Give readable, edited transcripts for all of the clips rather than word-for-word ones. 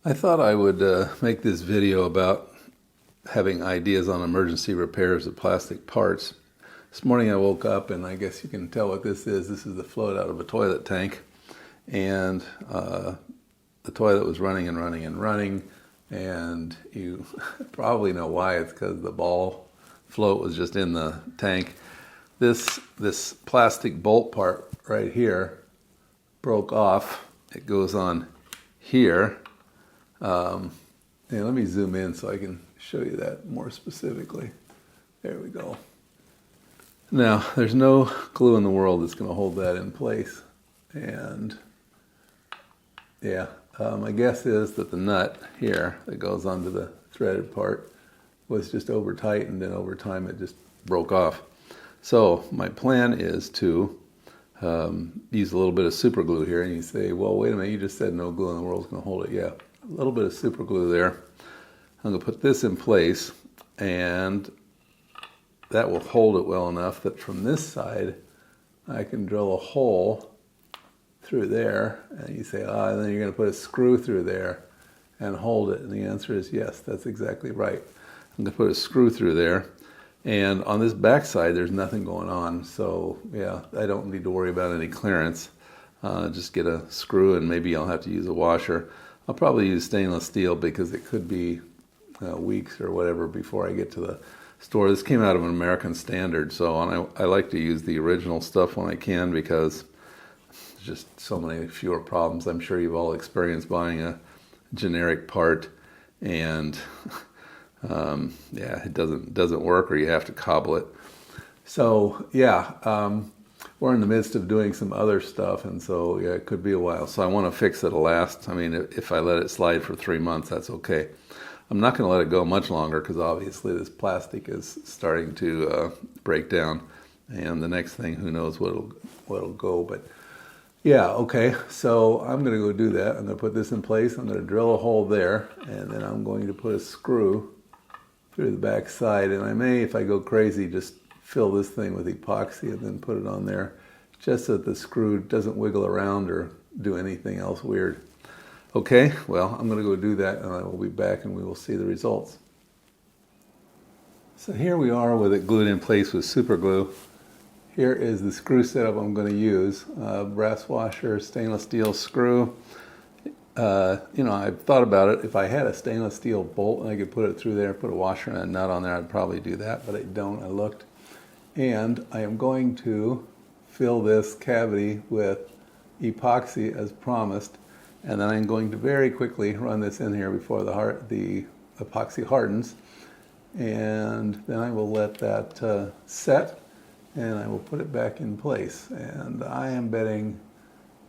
I thought I would make this video about having ideas on emergency repairs of plastic parts. This morning I woke up and I guess you can tell what this is. This is the float out of a toilet tank, and the toilet was running and running and running, and you probably know why. It's because the ball float was just in the tank. This plastic bolt part right here broke off. It goes on here. Let me zoom in so I can show you that more specifically. There we go. Now, there's no glue in the world that's going to hold that in place. And yeah, my guess is that the nut here that goes onto the threaded part was just over tightened, and over time it just broke off. So my plan is to use a little bit of super glue here. And you say, well, wait a minute, you just said no glue in the world is going to hold it. Yeah, a little bit of super glue there. I'm going to put this in place, and that will hold it well enough that from this side I can drill a hole through there. And you say, and then you're going to put a screw through there and hold it. And the answer is yes, that's exactly right. I'm going to put a screw through there. And on this back side, there's nothing going on. So yeah, I don't need to worry about any clearance. Just get a screw, and maybe I'll have to use a washer. I'll probably use stainless steel because it could be weeks or whatever before I get to the store. This came out of an American Standard, so I like to use the original stuff when I can because there's just so many fewer problems. I'm sure you've all experienced buying a generic part and yeah, it doesn't work, or you have to cobble it. So yeah, we're in the midst of doing some other stuff, and so yeah, it could be a while. So I want to fix it'll last. I mean, if I let it slide for 3 months, that's okay. I'm not going to let it go much longer because obviously this plastic is starting to break down, and the next thing, who knows what'll go. But yeah, okay. So I'm going to go do that. I'm going to put this in place. I'm going to drill a hole there, and then I'm going to put a screw through the back side. And I may, if I go crazy, just fill this thing with epoxy and then put it on there, just so that the screw doesn't wiggle around or do anything else weird. Okay, well, I'm going to go do that, and I will be back and we will see the results. So here we are with it glued in place with super glue. Here is the screw setup I'm going to use. Brass washer, stainless steel screw. I've thought about it. If I had a stainless steel bolt and I could put it through there, put a washer and a nut on there, I'd probably do that, but I don't. I looked. And I am going to fill this cavity with epoxy as promised. And then I'm going to very quickly run this in here before the epoxy hardens. And then I will let that set, and I will put it back in place. And I am betting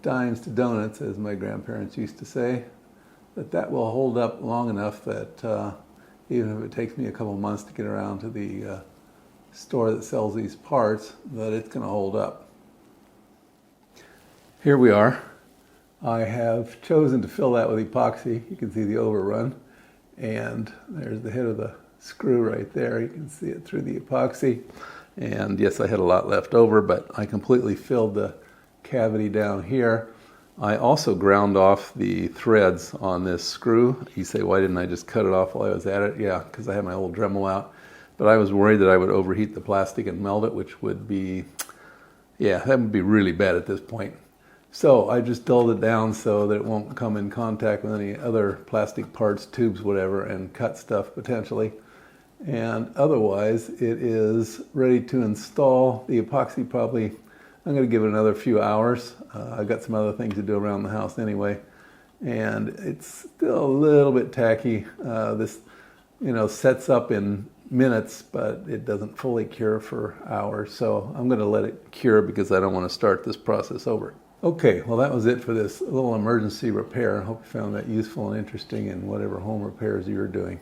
dimes to donuts, as my grandparents used to say, that will hold up long enough that even if it takes me a couple months to get around to the store that sells these parts, that it's going to hold up. Here we are. I have chosen to fill that with epoxy. You can see the overrun, and there's the head of the screw right there. You can see it through the epoxy. And yes, I had a lot left over, but I completely filled the cavity down here. I also ground off the threads on this screw. You say, why didn't I just cut it off while I was at it? Yeah, because I had my old Dremel out. But I was worried that I would overheat the plastic and melt it, which would be, yeah, that would be really bad at this point. So I just dulled it down so that it won't come in contact with any other plastic parts, tubes, whatever, and cut stuff potentially. And otherwise, it is ready to install. The epoxy probably, I'm going to give it another few hours. I've got some other things to do around the house anyway. And it's still a little bit tacky. This, sets up in minutes, but it doesn't fully cure for hours. So I'm going to let it cure because I don't want to start this process over. Okay, well, that was it for this little emergency repair. I hope you found that useful and interesting in whatever home repairs you're doing.